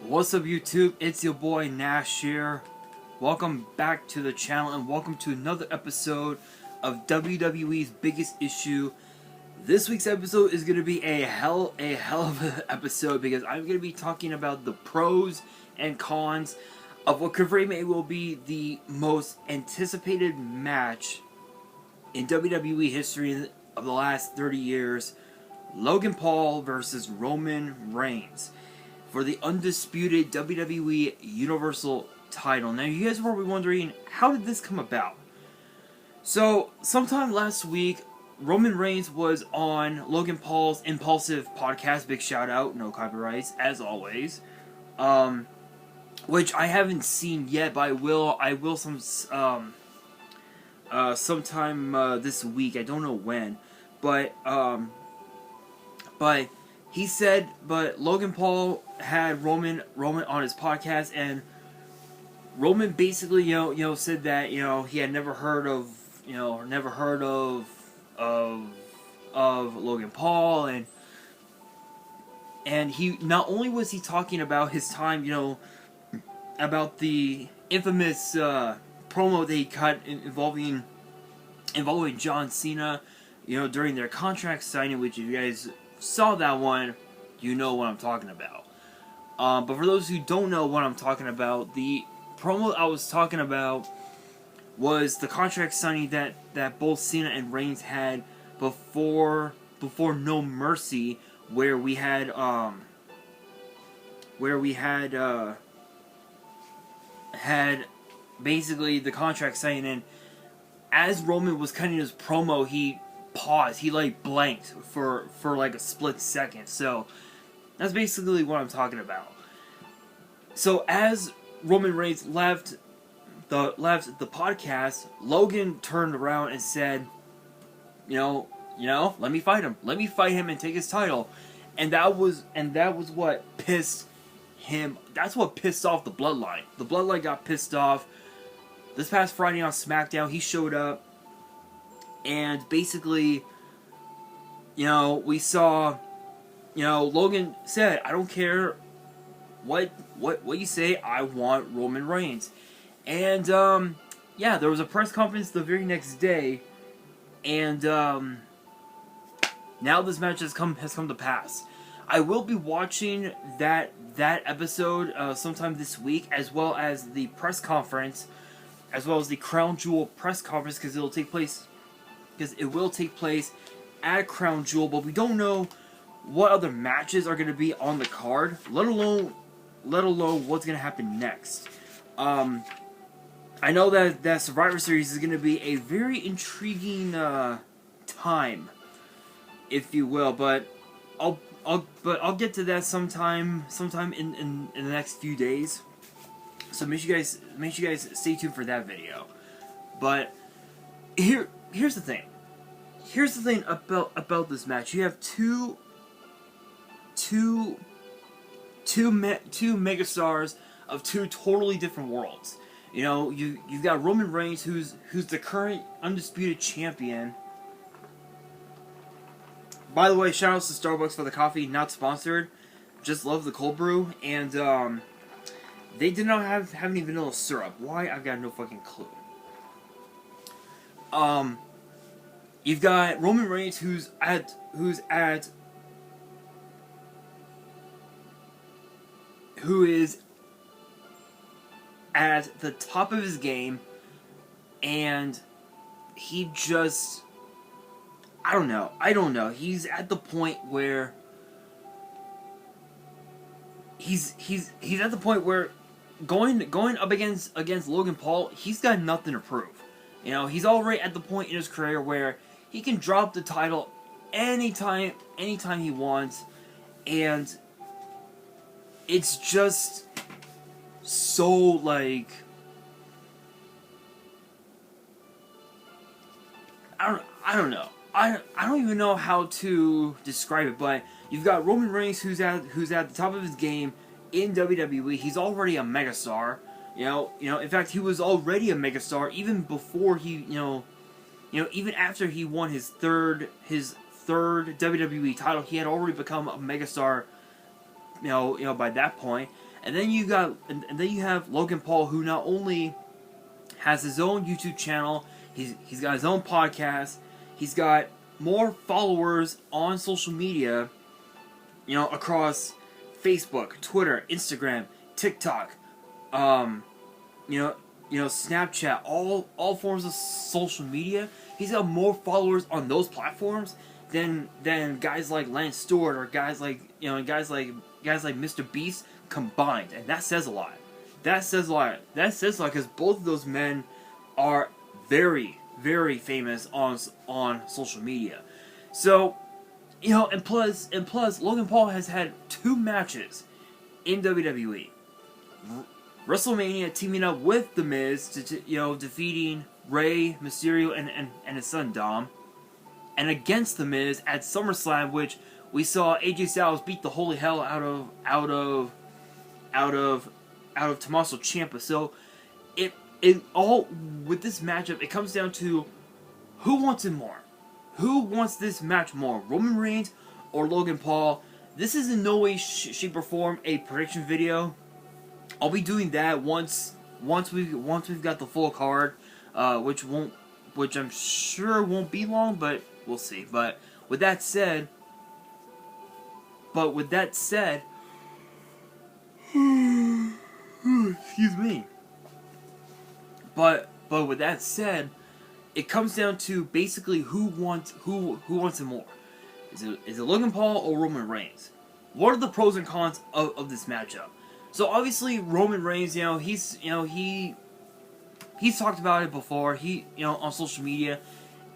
What's up YouTube? It's your boy Nash here. Welcome back to the channel and welcome to another episode of WWE's Biggest Issue. This week's episode is going to be a hell of an episode because I'm going to be talking about the pros and cons of what could very may will be the most anticipated match in WWE history of the last 30 years. Logan Paul versus Roman Reigns for the undisputed WWE Universal title. Now, you guys were wondering, how did this come about? So, sometime last week, Roman Reigns was on Logan Paul's Impulsive podcast. Big shout out, no copyrights, as always. Which I haven't seen yet, but I will sometime this week. I don't know when, but he said, but Logan Paul had Roman on his podcast, and Roman basically, said that, he had never heard of Logan Paul, and he not only was he talking about his time, about the infamous promo that he cut involving John Cena, during their contract signing, which if you guys saw that one, you know what I'm talking about. But for those who don't know what I'm talking about, the promo I was talking about was the contract signing that both Cena and Reigns had before No Mercy, where we had basically the contract signing, and as Roman was cutting his promo, he paused. He blanked for like a split second. So that's basically what I'm talking about. So as Roman Reigns left the podcast, Logan turned around and said, let me fight him. Let me fight him and take his title. And that was what pissed him. That's what pissed off the Bloodline. The Bloodline got pissed off. This past Friday on SmackDown, he showed up, and basically, we saw, Logan said, I don't care what you say, I want Roman Reigns. And, there was a press conference the very next day, and, now this match has come to pass. I will be watching that episode sometime this week, as well as the press conference, as well as the Crown Jewel press conference, because it will take place at Crown Jewel, but we don't know what other matches are going to be on the card, let alone what's going to happen next. I know that Survivor Series is going to be a very intriguing time, if you will, but I'll get to that sometime in the next few days. So make sure you guys stay tuned for that video. But here's the thing. Here's the thing about this match. You have two megastars of two totally different worlds. You've got Roman Reigns, who's the current undisputed champion. By the way, shout outs to Starbucks for the coffee, not sponsored. Just love the cold brew, and they did not have any vanilla syrup. Why? I've got no fucking clue. You've got Roman Reigns, who is at the top of his game, and he just, I don't know. He's at the point where he's at the point where going up against Logan Paul, he's got nothing to prove. He's already at the point in his career where he can drop the title anytime he wants, and it's just so I don't know. I don't even know how to describe it, but you've got Roman Reigns, who's at the top of his game in WWE. He's already a megastar. In fact, he was already a megastar even before he, even after he won his third WWE title, he had already become a megastar, by that point. And then you have Logan Paul, who not only has his own YouTube channel, he's got his own podcast, he's got more followers on social media, you know, across Facebook, Twitter, Instagram, TikTok, Snapchat, all forms of social media. He's got more followers on those platforms than guys like Lance Stewart or guys like Mr. Beast combined, and that says a lot. That says a lot because both of those men are very, very famous on social media. So, you know, and plus, Logan Paul has had 2 matches in WWE. WrestleMania, teaming up with The Miz to defeating Rey Mysterio and his son Dom, and against The Miz at SummerSlam, which we saw AJ Styles beat the holy hell out of Tommaso Ciampa. So it all with this matchup, it comes down to who wants it more. Who wants this match more, Roman Reigns or Logan Paul? This is in no way, shape, or form a prediction video. I'll be doing that once we've got the full card, which I'm sure won't be long, but we'll see. But with that said, excuse me. But with that said, it comes down to basically who wants it more. Is it Logan Paul or Roman Reigns? What are the pros and cons of this matchup? So obviously Roman Reigns, he's talked about it before. He, on social media,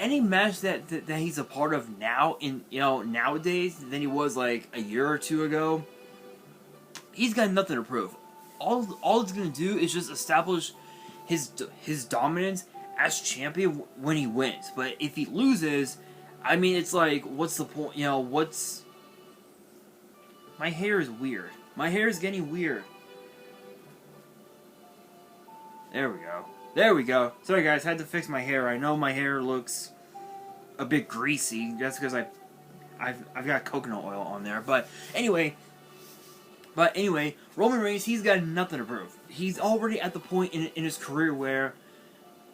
any match that he's a part of now nowadays than he was like a year or 2 ago, he's got nothing to prove. All it's gonna do is just establish his dominance as champion when he wins. But if he loses, I mean, it's like, what's the point? My hair is weird. My hair is getting weird. There we go. Sorry guys, I had to fix my hair. I know my hair looks a bit greasy. That's because I've got coconut oil on there. But anyway, Roman Reigns, he's got nothing to prove. He's already at the point in his career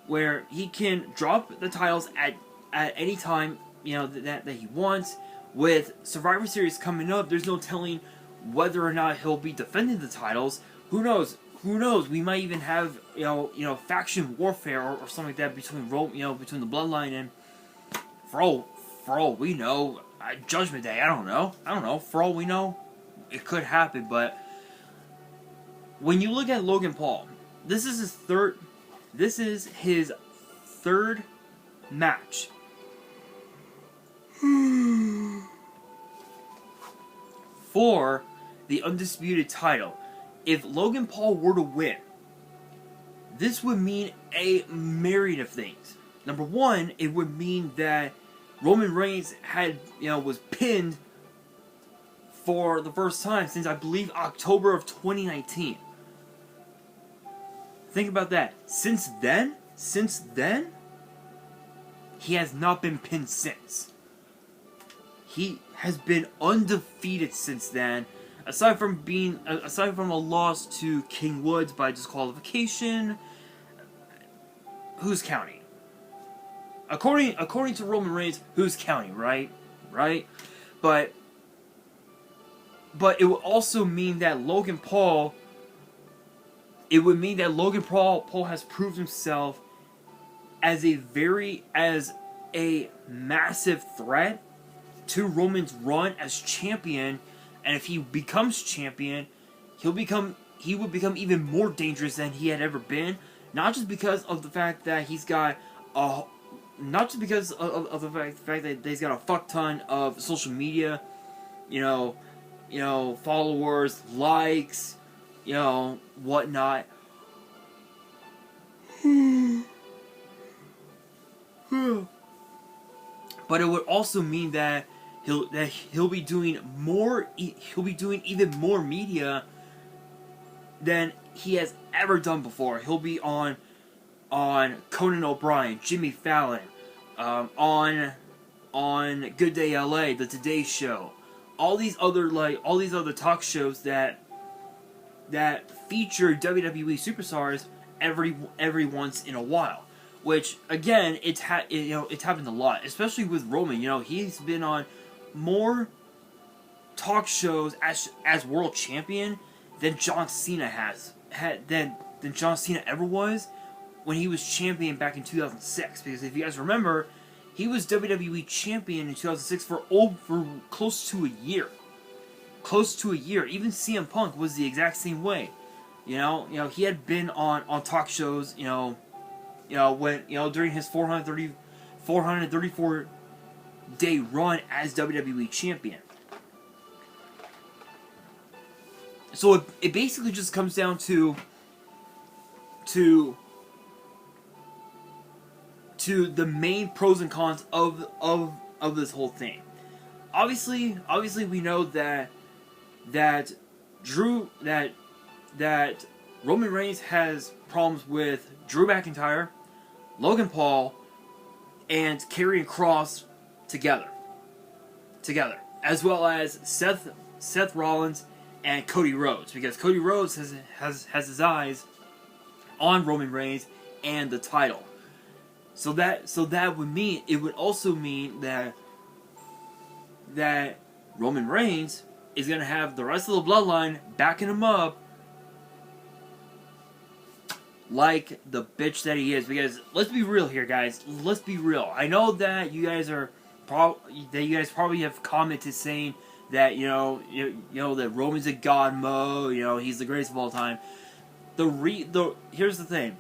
where he can drop the titles at any time, that he wants. With Survivor Series coming up, there's no telling whether or not he'll be defending the titles. Who knows? We might even have faction warfare or something like that between between the Bloodline and for all we know, Judgment Day. I don't know. For all we know, it could happen. But when you look at Logan Paul, this is his third match. For the undisputed title. If Logan Paul were to win, this would mean a myriad of things. Number one, it would mean that Roman Reigns was pinned for the first time since, I believe, October of 2019. Think about that. Since then, he has not been pinned since. He has been undefeated since then, aside from a loss to King Woods by disqualification. Who's counting? According to Roman Reigns, who's counting, right? But it would also mean that Logan Paul. It would mean that Logan Paul has proved himself as a massive threat to Roman's run as champion, and if he becomes champion, he would become even more dangerous than he had ever been. Not just because of the fact that he's got not just because of the fact that he's got a fuck ton of social media, followers, likes, whatnot. But it would also mean that he'll be doing even more media than he has ever done before. He'll be on Conan O'Brien, Jimmy Fallon, on Good Day LA, The Today Show, all these other talk shows that that feature WWE superstars every once in a while. Which again, it's happened a lot, especially with Roman. You know, he's been on more talk shows as world champion than John Cena than John Cena ever was when he was champion back in 2006. Because if you guys remember, he was WWE champion in 2006 for close to a year. Close to a year. Even CM Punk was the exact same way. You know, he had been on talk shows. During his 434 day run as WWE champion. So it basically just comes down to the main pros and cons of this whole thing. Obviously we know that Roman Reigns has problems with Drew McIntyre, Logan Paul, and Karrion Kross together, as well as Seth Rollins and Cody Rhodes, because Cody Rhodes has his eyes on Roman Reigns and the title. So that would also mean that Roman Reigns is gonna have the rest of the bloodline backing him up like the bitch that he is. Because let's be real here, guys. Let's be real. I know that you guys probably have commented saying that that Roman's a god mode. He's the greatest of all time. Here's the thing.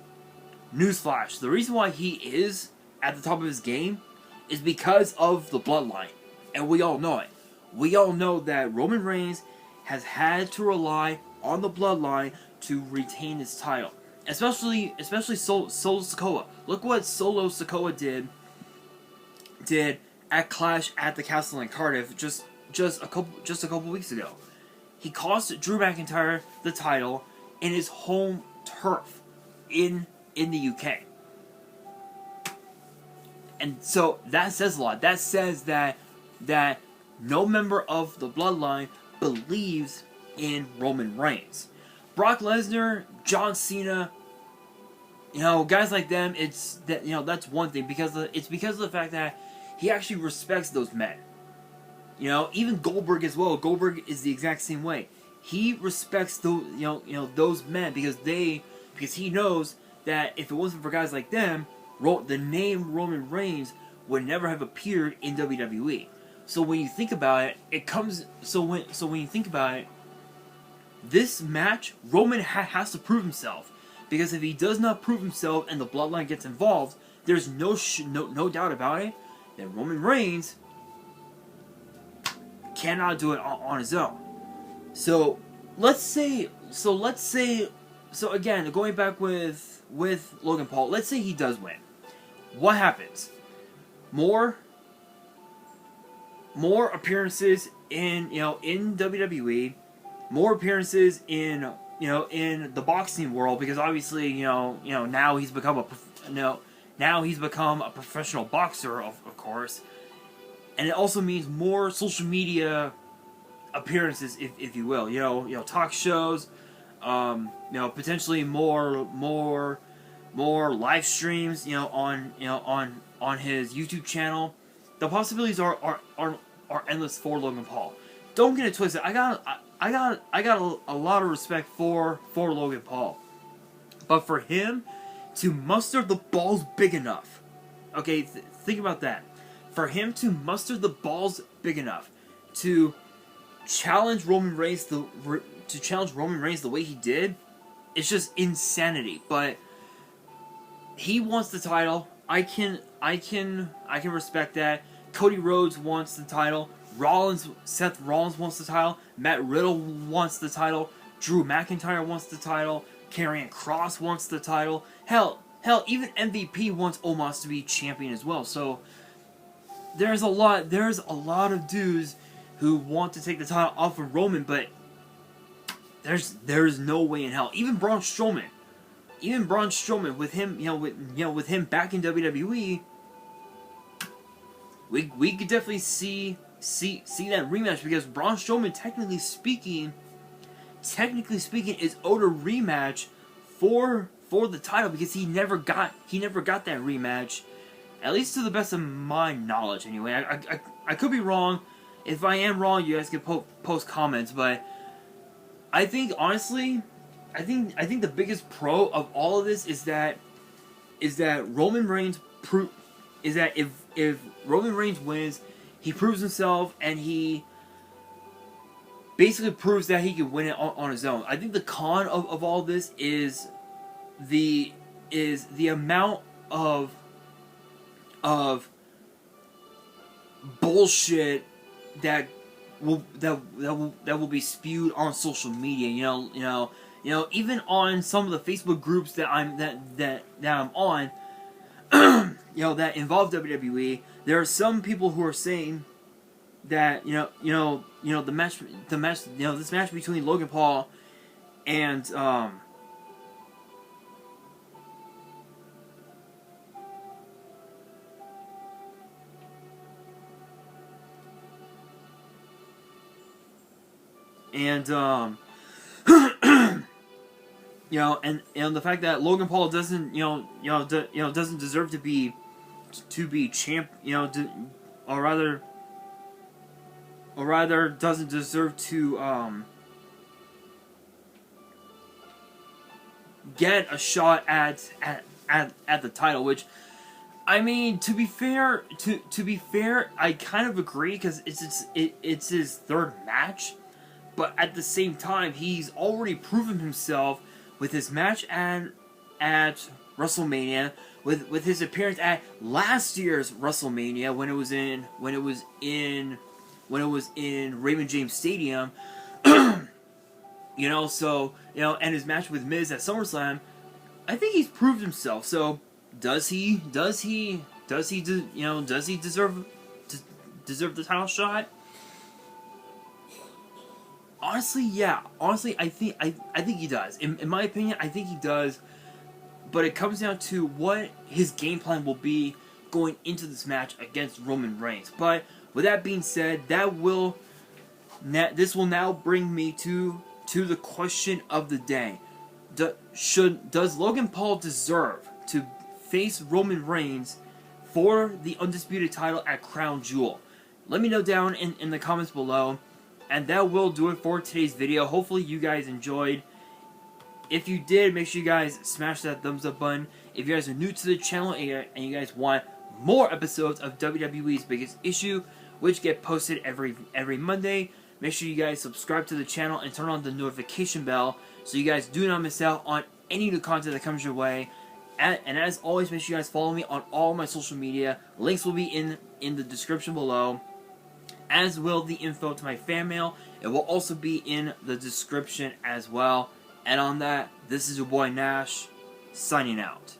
Newsflash: the reason why he is at the top of his game is because of the bloodline, and we all know it. We all know that Roman Reigns has had to rely on the bloodline to retain his title. Especially Solo Sikoa. Look what Solo Sikoa did at Clash at the Castle in Cardiff just a couple weeks ago. He cost Drew McIntyre the title in his home turf in the UK. And so that says a lot. That says that no member of the bloodline believes in Roman Reigns. Brock Lesnar, John Cena, guys like them, that's one thing, because of the fact that he actually respects those men. Even Goldberg as well. Goldberg is the exact same way. He respects those men because he knows that if it wasn't for guys like them, the name Roman Reigns would never have appeared in WWE. So when you think about it, when you think about it, this match, Roman has to prove himself, because if he does not prove himself and the bloodline gets involved, there's no doubt about it that Roman Reigns cannot do it on his own. So again, going back with Logan Paul, let's say he does win. What happens? More appearances in WWE, more appearances in the boxing world, because obviously now he's become a professional boxer, of course, and it also means more social media appearances, if you will, talk shows, potentially more live streams, on his YouTube channel. The possibilities are endless for Logan Paul. Don't get it twisted. I got a lot of respect for Logan Paul, but for him to muster the balls big enough, okay, think about that. For him to muster the balls big enough to challenge Roman Reigns the way he did, it's just insanity. But he wants the title. I can respect that. Cody Rhodes wants the title. Seth Rollins wants the title. Matt Riddle wants the title. Drew McIntyre wants the title. Karrion Kross wants the title. Hell, even MVP wants Omos to be champion as well. So there's a lot of dudes who want to take the title off of Roman, but there's no way in hell. Even Braun Strowman, with him, with him back in WWE, we could definitely see that rematch, because Braun Strowman, technically speaking, technically speaking, is owed a rematch for the title because he never got that rematch, at least to the best of my knowledge. Anyway, I could be wrong. If I am wrong, you guys can post comments. But I think honestly, I think the biggest pro of all of this is that Roman Reigns if Roman Reigns wins, he proves himself and he basically proves that he can win it on his own. I think the con of all this is the amount of bullshit that will be spewed on social media. You know, even on some of the Facebook groups that I'm on, you know, that involve WWE, there are some people who are saying that the match, this match between Logan Paul and you know, and the fact that Logan Paul doesn't doesn't deserve to be champ, or rather doesn't deserve to get a shot at the title. Which, I mean, to be fair, I kind of agree because it's his third match, but at the same time, he's already proven himself with his match at WrestleMania, with his appearance at last year's WrestleMania when it was in Raymond James Stadium. And his match with Miz at SummerSlam, I think he's proved himself. So does he deserve the title shot? Honestly, yeah. Honestly, I think he does. In my opinion, I think he does. But it comes down to what his game plan will be going into this match against Roman Reigns. But with that being said, this will now bring me to the question of the day: Does Logan Paul deserve to face Roman Reigns for the undisputed title at Crown Jewel? Let me know down in the comments below. And that will do it for today's video. Hopefully you guys enjoyed. If you did, make sure you guys smash that thumbs up button. If you guys are new to the channel and you guys want more episodes of WWE's Biggest Issue, which get posted every Monday, make sure you guys subscribe to the channel and turn on the notification bell so you guys do not miss out on any new content that comes your way. And as always, make sure you guys follow me on all my social media. Links will be in the description below, as will the info to my fan mail. It will also be in the description as well. And on that, this is your boy Nash, signing out.